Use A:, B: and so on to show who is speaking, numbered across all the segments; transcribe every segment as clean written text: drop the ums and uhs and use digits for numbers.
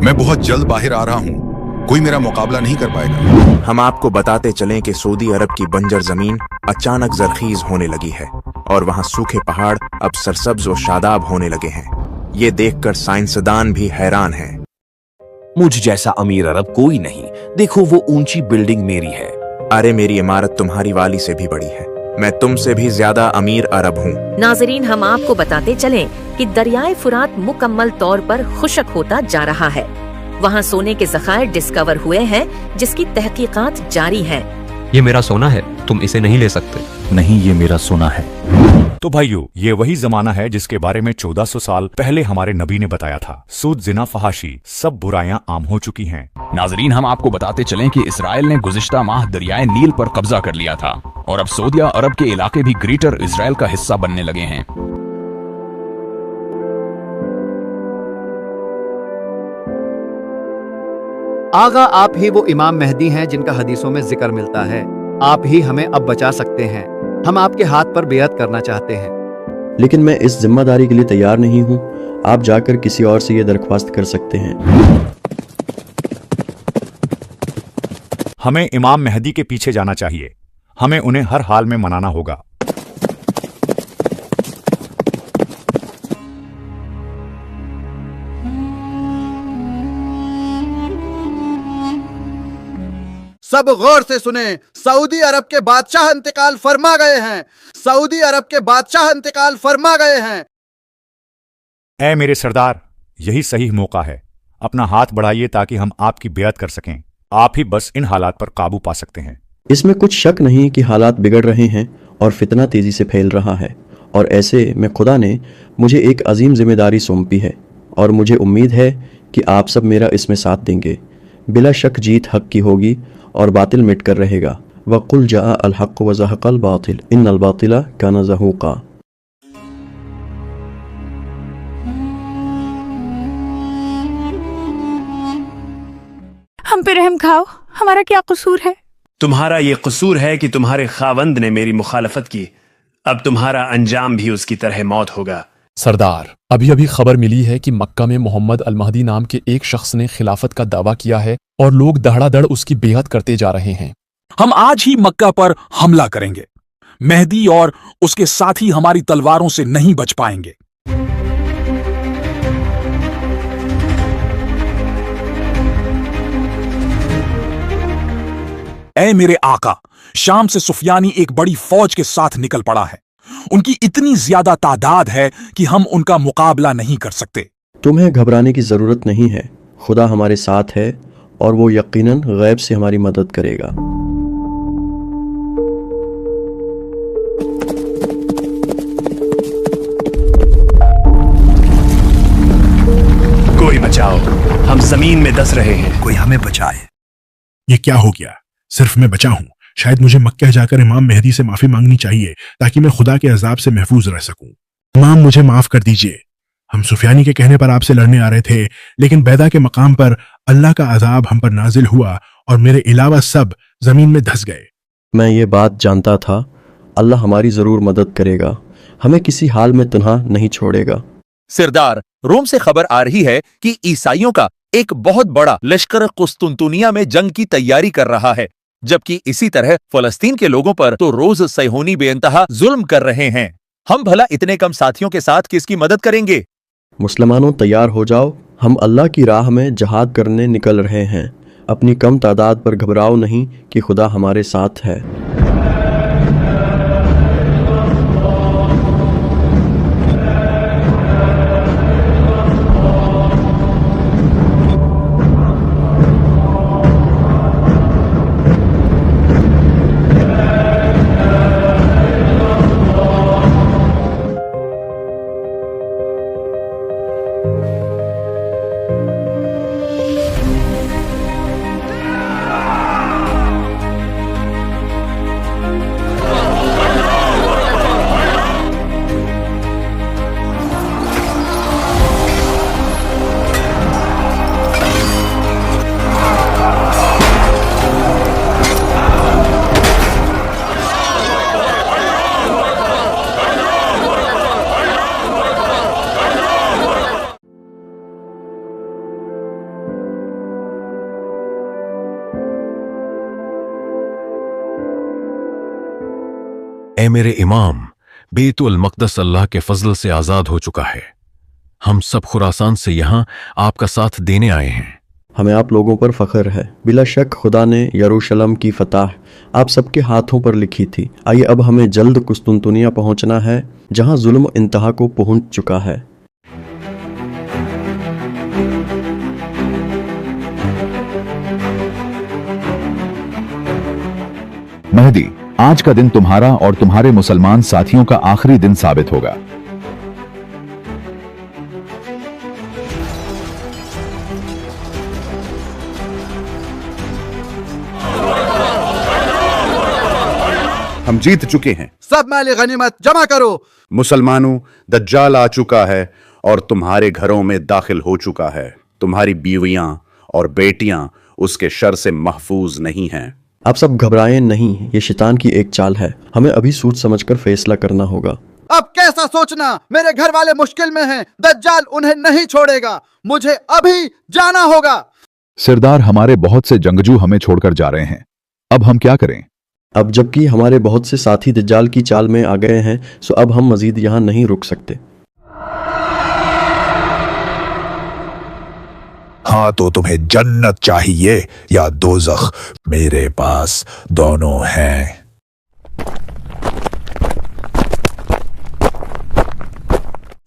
A: मैं बहुत जल्द बाहर आ रहा हूँ, कोई मेरा मुकाबला नहीं कर पाएगा।
B: हम आपको बताते चलें कि सऊदी अरब की बंजर जमीन अचानक जरखीज होने लगी है और वहाँ सूखे पहाड़ अब सरसब्ज और शादाब होने लगे हैं। ये देखकर साइंसदान भी हैरान हैं।
C: मुझ जैसा अमीर अरब कोई नहीं, देखो वो ऊंची बिल्डिंग मेरी है।
B: अरे मेरी इमारत तुम्हारी वाली से भी बड़ी है, मैं तुमसे भी ज्यादा अमीर अरब हूँ।
D: नाजरीन, हम आपको बताते चलें कि दरियाए फुरात मुकम्मल तौर पर खुशक होता जा रहा है। वहाँ सोने के ज़खायर डिस्कवर हुए हैं जिसकी तहकीकात जारी हैं।
E: ये मेरा सोना है, तुम इसे नहीं ले सकते।
F: नहीं, ये मेरा सोना है।
G: तो भाइयों, ये वही जमाना है जिसके बारे में 1400 साल पहले हमारे नबी ने बताया था। सूद, जिना, फहाशी सब बुराइयां आम हो चुकी हैं।
F: नाजरीन, हम आपको बताते चलें कि इसराइल ने गुज़िश्ता माह दरियाए नील पर कब्जा कर लिया था और अब सऊदी अरब के इलाके भी ग्रेटर इसराइल का हिस्सा बनने लगे हैं।
H: आगा, आप ही वो इमाम मेहदी हैं जिनका हदीसों में जिक्र मिलता है। आप ही हमें अब बचा सकते हैं। हम आपके हाथ पर बेअत करना चाहते हैं।
I: लेकिन मैं इस जिम्मेदारी के लिए तैयार नहीं हूँ। आप जाकर किसी और से ये दरख्वास्त कर सकते हैं।
G: हमें इमाम मेहदी के पीछे जाना चाहिए। हमें उन्हें हर हाल में मनाना होगा।
H: सब गौर से सुने, सऊदी अरब के बादशाह इंतकाल फरमा गए हैं। सऊदी अरब के बादशाह इंतकाल फरमा गए हैं।
G: ऐ मेरे सरदार, यही सही मौका है। अपना हाथ बढ़ाइए ताकि हम आपकी बेअत कर सकें। आप ही बस इन हालात पर काबू पा सकते हैं।
I: इसमें कुछ शक नहीं कि हालात बिगड़ रहे हैं और फितना तेजी से फैल रहा है, और ऐसे में खुदा ने मुझे एक अजीम जिम्मेदारी सौंपी है और मुझे उम्मीद है कि आप सब मेरा इसमें साथ देंगे। बिला शक जीत हक की होगी और बातिल मिट कर रहेगा। वक़ुल जाअ अल हक़्क़ु व ज़हक़ल बातिल इन्नल बातिला काना ज़हूक़ा।
J: हम पे रहम खाओ, हमारा क्या कसूर है?
K: तुम्हारा ये कसूर है कि तुम्हारे खावंद ने मेरी मुखालफत की। अब तुम्हारा अंजाम भी उसकी तरह मौत होगा।
E: सरदार, अभी अभी खबर मिली है कि मक्का में मोहम्मद अल महदी नाम के एक शख्स ने खिलाफत का दावा किया है और लोग धड़ाधड़ उसकी बेअत करते जा रहे हैं।
C: हम आज ही मक्का पर हमला करेंगे। मेहदी और उसके साथी हमारी तलवारों से नहीं बच पाएंगे। ऐ मेरे आका, शाम से सुफियानी एक बड़ी फौज के साथ निकल पड़ा है। उनकी इतनी ज्यादा तादाद है कि हम उनका मुकाबला नहीं कर सकते।
I: तुम्हें घबराने की ज़रूरत नहीं है। खुदा हमारे साथ है और वो यकीनन गैब से हमारी मदद करेगा।
K: कोई बचाओ, हम जमीन में दस रहे हैं।
F: कोई हमें बचाए।
L: ये क्या हो गया? सिर्फ मैं बचा हूँ। शायद मुझे मक्का जाकर इमाम मेहदी से माफी मांगनी चाहिए ताकि मैं खुदा के अजाब से महफूज रह सकूं। इमाम, मुझे माफ कर दीजिए। हम सुफियानी के कहने पर आपसे लड़ने आ रहे थे, लेकिन बैदा के मकाम पर अल्लाह का अजाब हम पर नाजिल हुआ और मेरे अलावा सब जमीन में धंस गए।
I: मैं ये बात जानता था। अल्लाह हमारी जरूर मदद करेगा, हमें किसी हाल में तन्हा नहीं छोड़ेगा।
C: सरदार, रोम से खबर आ रही है कि ईसाइयों का एक बहुत बड़ा लश्कर कुस्तुनतुनिया में जंग की तैयारी कर रहा है, जबकि इसी तरह फलस्तीन के लोगों पर तो रोज सैहोनी बेइंतहा जुल्म कर रहे हैं। हम भला इतने कम साथियों के साथ किसकी मदद करेंगे?
I: मुसलमानों, तैयार हो जाओ। हम अल्लाह की राह में जहाद करने निकल रहे हैं। अपनी कम तादाद पर घबराओ नहीं कि खुदा हमारे साथ है।
M: اے میرے امام، بیت المقدس اللہ کے فضل سے آزاد ہو چکا ہے۔ ہم سب خراسان سے یہاں آپ کا ساتھ دینے آئے ہیں۔
I: ہمیں آپ لوگوں پر فخر ہے۔ بلا شک خدا نے یروشلم کی فتح آپ سب کے ہاتھوں پر لکھی تھی۔ آئیے اب ہمیں جلد قسطنطنیہ پہنچنا ہے، جہاں ظلم انتہا کو پہنچ چکا ہے۔
N: مہدی، آج کا دن تمہارا اور تمہارے مسلمان ساتھیوں کا آخری دن ثابت ہوگا۔
A: ہم جیت چکے ہیں۔
H: سب مال غنیمت جمع کرو۔
A: مسلمانوں، دجال آ چکا ہے اور تمہارے گھروں میں داخل ہو چکا ہے۔ تمہاری بیویاں اور بیٹیاں اس کے شر سے محفوظ نہیں ہیں۔
I: آپ سب گھبرائیں نہیں، یہ شیطان کی ایک چال ہے۔ ہمیں ابھی سوچ سمجھ کر فیصلہ کرنا ہوگا۔
H: اب کیسا سوچنا؟ میرے گھر والے مشکل میں ہیں، دجال انہیں نہیں چھوڑے گا، مجھے ابھی جانا ہوگا۔
N: سردار، ہمارے بہت سے جنگجو ہمیں چھوڑ کر جا رہے ہیں، اب ہم کیا کریں؟
I: اب جبکہ ہمارے بہت سے ساتھی دجال کی چال میں آ گئے ہیں، سو اب ہم مزید یہاں نہیں رک سکتے۔
L: ہاں تو تمہیں جنت چاہیے یا دوزخ؟ میرے پاس دونوں ہیں۔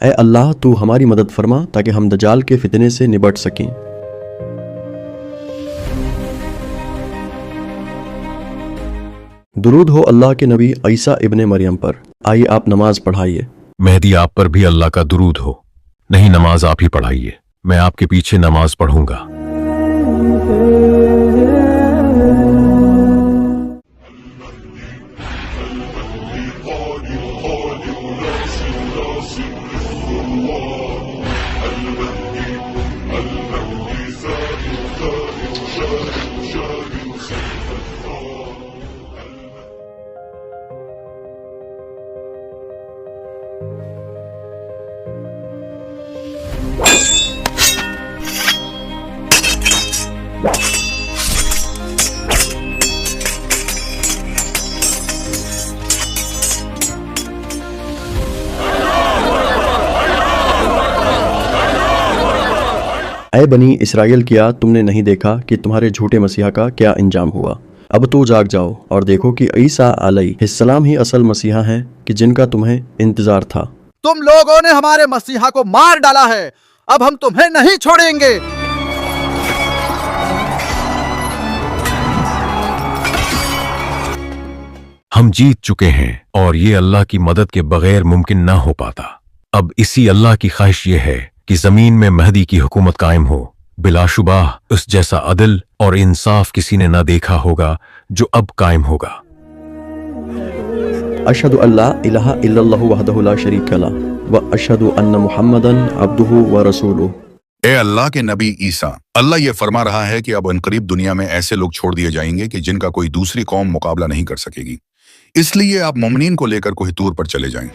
I: اے اللہ، تو ہماری مدد فرما تاکہ ہم دجال کے فتنے سے نبٹ سکیں۔ درود ہو اللہ کے نبی عیسیٰ ابن مریم پر۔ آئیے آپ نماز پڑھائیے۔
M: مہدی، آپ پر بھی اللہ کا درود ہو۔ نہیں، نماز آپ ہی پڑھائیے، میں آپ کے پیچھے نماز پڑھوں گا۔
I: اے بنی اسرائیل، کیا تم نے نہیں دیکھا کہ تمہارے جھوٹے مسیحا کا کیا انجام ہوا؟ اب تو جاگ جاؤ اور دیکھو کہ عیسیٰ علیہ السلام ہی اصل مسیحا ہیں کہ جن کا تمہیں انتظار تھا۔
H: تم لوگوں نے ہمارے مسیحا کو مار ڈالا ہے، اب ہم تمہیں نہیں چھوڑیں گے۔
M: ہم جیت چکے ہیں اور یہ اللہ کی مدد کے بغیر ممکن نہ ہو پاتا۔ اب اسی اللہ کی خواہش یہ ہے کہ زمین میں مہدی کی حکومت قائم ہو۔ بلا شبہ اس جیسا عدل اور انصاف کسی نے نہ دیکھا ہوگا جو اب قائم ہوگا۔
I: اشہد ان لا الہ الا اللہ وحدہ لا شریک لہ واشہد ان محمدًا عبدہ ورسولہ۔
A: اے اللہ کے نبی عیسیٰ، اللہ یہ فرما رہا ہے کہ اب عنقریب دنیا میں ایسے لوگ چھوڑ دیے جائیں گے کہ جن کا کوئی دوسری قوم مقابلہ نہیں کر سکے گی، اس لیے آپ مومنین کو لے کر کوہ طور پر چلے جائیں۔